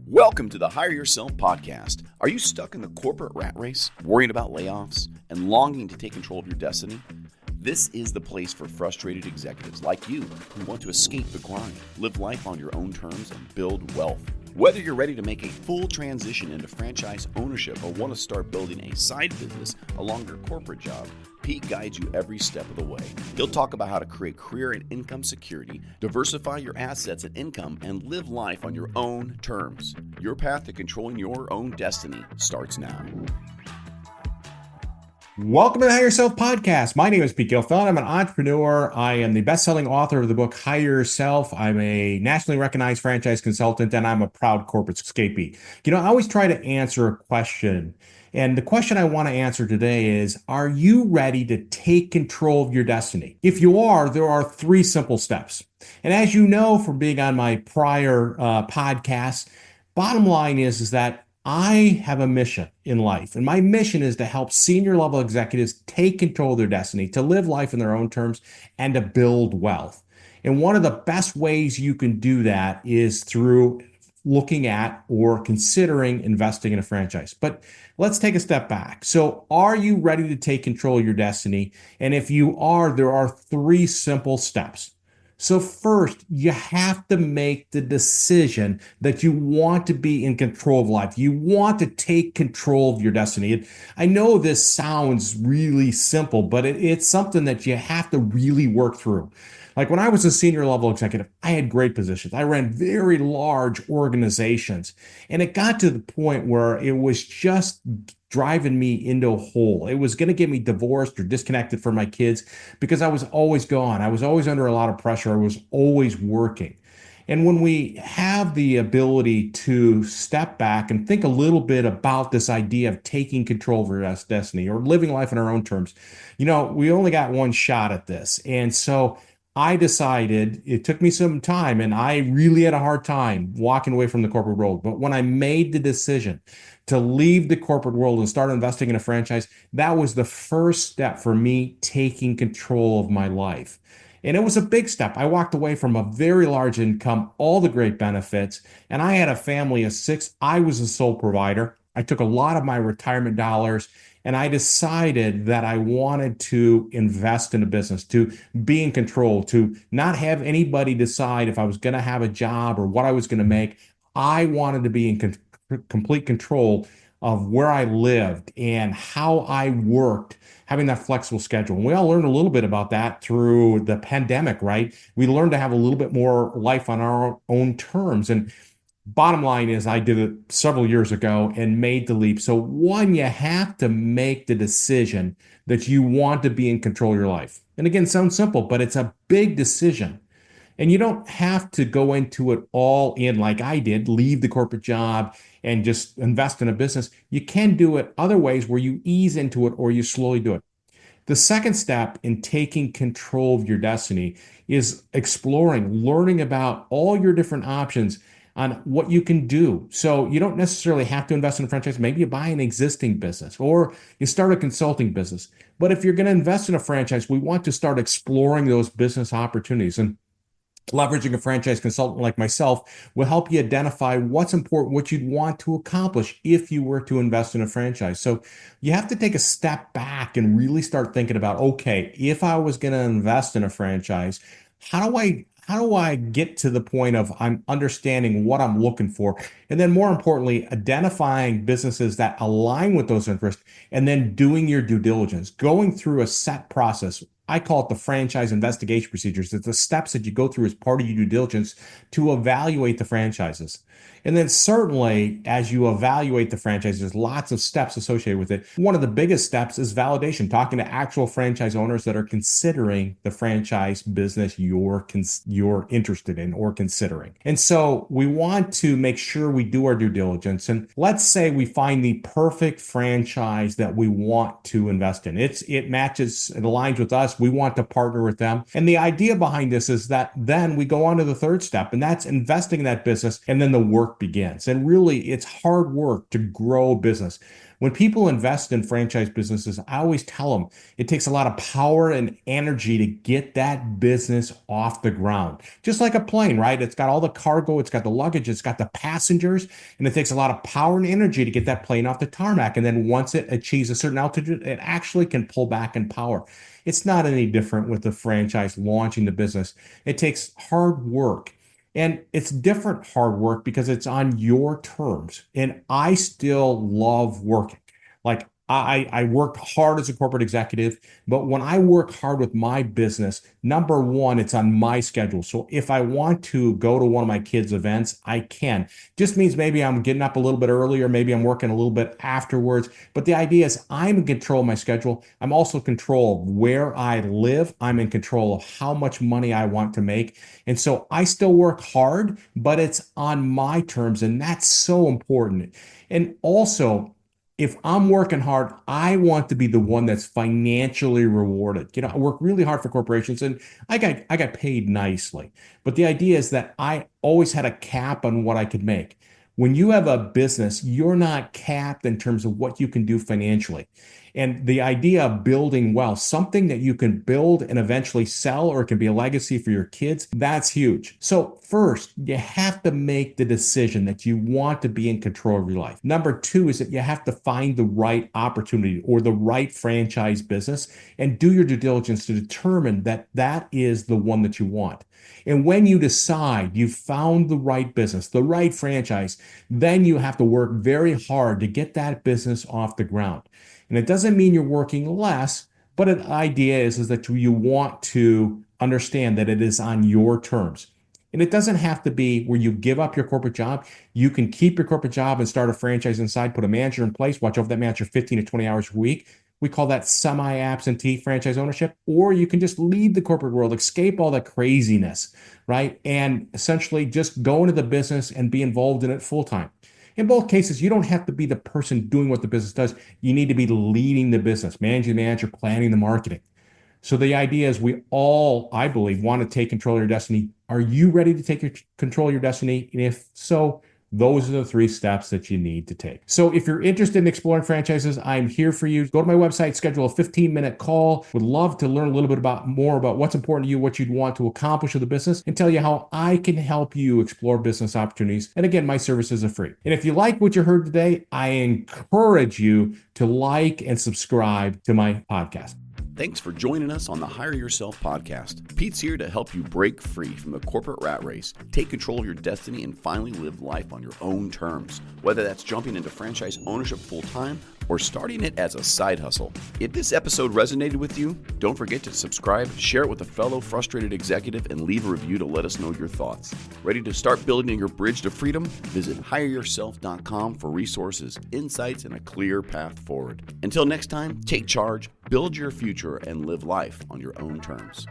Welcome to the Hire Yourself podcast. Are you stuck in the corporate rat race, worrying about layoffs, and longing to take control of your destiny? This is the place for frustrated executives like you who want to escape the grind, live life on your own terms, and build wealth. Whether you're ready to make a full transition into franchise ownership or want to start building a side business along your corporate job, Pete guides you every step of the way. He'll talk about how to create career and income security, diversify your assets and income, and live life on your own terms. Your path to controlling your own destiny starts now. Welcome to the Hire Yourself podcast. My name is Pete Gilfillan. I'm an entrepreneur. I am the best-selling author of the book Hire Yourself. I'm a nationally recognized franchise consultant, and I'm a proud corporate escapee. I always try to answer a question. And the question I want to answer today is, are you ready to take control of your destiny? If you are, there are three simple steps. And as you know from being on my prior podcasts, bottom line is that I have a mission in life, and my mission is to help senior level executives take control of their destiny, to live life in their own terms, and to build wealth. And one of the best ways you can do that is through looking at or considering investing in a franchise. But let's take a step back. So are you ready to take control of your destiny? And if you are, there are three simple steps. So first, you have to make the decision that you want to be in control of life. You want to take control of your destiny. And I know this sounds really simple, but it's something that you have to really work through. Like when I was a senior level executive, I had great positions. I ran very large organizations. And it got to the point where it was just driving me into a hole. It was going to get me divorced or disconnected from my kids because I was always gone. I was always under a lot of pressure. I was always working. And when we have the ability to step back and think a little bit about this idea of taking control of our destiny or living life in our own terms, we only got one shot at this. And so I decided, it took me some time, and I really had a hard time walking away from the corporate world. But when I made the decision to leave the corporate world and start investing in a franchise, that was the first step for me taking control of my life. And it was a big step. I walked away from a very large income, all the great benefits, and I had a family of 6. I was a sole provider. I took a lot of my retirement dollars, and I decided that I wanted to invest in a business, to be in control, to not have anybody decide if I was going to have a job or what I was going to make. I wanted to be in complete control of where I lived and how I worked, having that flexible schedule. And we all learned a little bit about that through the pandemic, right? We learned to have a little bit more life on our own terms. And bottom line is I did it several years ago and made the leap. So one, you have to make the decision that you want to be in control of your life. And again, sounds simple, but it's a big decision. And you don't have to go into it all in like I did, leave the corporate job and just invest in a business. You can do it other ways where you ease into it or you slowly do it. The second step in taking control of your destiny is exploring, learning about all your different options on what you can do. So you don't necessarily have to invest in a franchise. Maybe you buy an existing business or you start a consulting business. But if you're going to invest in a franchise, we want to start exploring those business opportunities. And leveraging a franchise consultant like myself will help you identify what's important, what you'd want to accomplish if you were to invest in a franchise. So you have to take a step back and really start thinking about, okay, if I was going to invest in a franchise, how do I get to the point of I'm understanding what I'm looking for? And then more importantly, identifying businesses that align with those interests and then doing your due diligence, going through a set process. I call it the franchise investigation procedures. It's the steps that you go through as part of your due diligence to evaluate the franchises. And then certainly, as you evaluate the franchise, there's lots of steps associated with it. One of the biggest steps is validation, talking to actual franchise owners that are considering the franchise business you're interested in or considering. And so we want to make sure we do our due diligence. And let's say we find the perfect franchise that we want to invest in. It aligns with us. us. We want to partner with them. And the idea behind this is that then we go on to the third step, and that's investing in that business, and then the work begins. And really, it's hard work to grow a business. When people invest in franchise businesses, I always tell them it takes a lot of power and energy to get that business off the ground. Just like a plane, right? It's got all the cargo, it's got the luggage, it's got the passengers, and it takes a lot of power and energy to get that plane off the tarmac. And then once it achieves a certain altitude, it actually can pull back in power. It's not any different with the franchise launching the business. It takes hard work. And it's different hard work because it's on your terms. And I still love working. Like I worked hard as a corporate executive, but when I work hard with my business, number one, it's on my schedule. So if I want to go to one of my kids' events, I can. Just means maybe I'm getting up a little bit earlier, maybe I'm working a little bit afterwards. But the idea is I'm in control of my schedule. I'm also in control of where I live. I'm in control of how much money I want to make. And so I still work hard, but it's on my terms. And that's so important. And also, if I'm working hard, I want to be the one that's financially rewarded. I work really hard for corporations and I got paid nicely. But the idea is that I always had a cap on what I could make. When you have a business, you're not capped in terms of what you can do financially. And the idea of building wealth, something that you can build and eventually sell, or it can be a legacy for your kids, that's huge. So first, you have to make the decision that you want to be in control of your life. Number two is that you have to find the right opportunity or the right franchise business and do your due diligence to determine that that is the one that you want. And when you decide you've found the right business, the right franchise, then you have to work very hard to get that business off the ground. And it doesn't mean you're working less, but the idea is that you want to understand that it is on your terms. And it doesn't have to be where you give up your corporate job. You can keep your corporate job and start a franchise inside, put a manager in place, watch over that manager 15 to 20 hours a week. We call that semi-absentee franchise ownership. Or you can just leave the corporate world, escape all the craziness, right? And essentially just go into the business and be involved in it full time. In both cases, you don't have to be the person doing what the business does. You need to be leading the business, managing the manager, planning the marketing. So the idea is we all, I believe, want to take control of your destiny. Are you ready to take control of your destiny? And if so, those are the 3 steps that you need to take. So if you're interested in exploring franchises, I'm here for you. Go to my website, schedule a 15-minute call. Would love to learn a little bit more about what's important to you, what you'd want to accomplish with the business, and tell you how I can help you explore business opportunities. And again, my services are free. And if you like what you heard today, I encourage you to like and subscribe to my podcast. Thanks for joining us on the Hire Yourself podcast. Pete's here to help you break free from the corporate rat race, take control of your destiny, and finally live life on your own terms. Whether that's jumping into franchise ownership full-time or starting it as a side hustle. If this episode resonated with you, don't forget to subscribe, share it with a fellow frustrated executive, and leave a review to let us know your thoughts. Ready to start building your bridge to freedom? Visit hireyourself.com for resources, insights, and a clear path forward. Until next time, take charge, build your future, and live life on your own terms.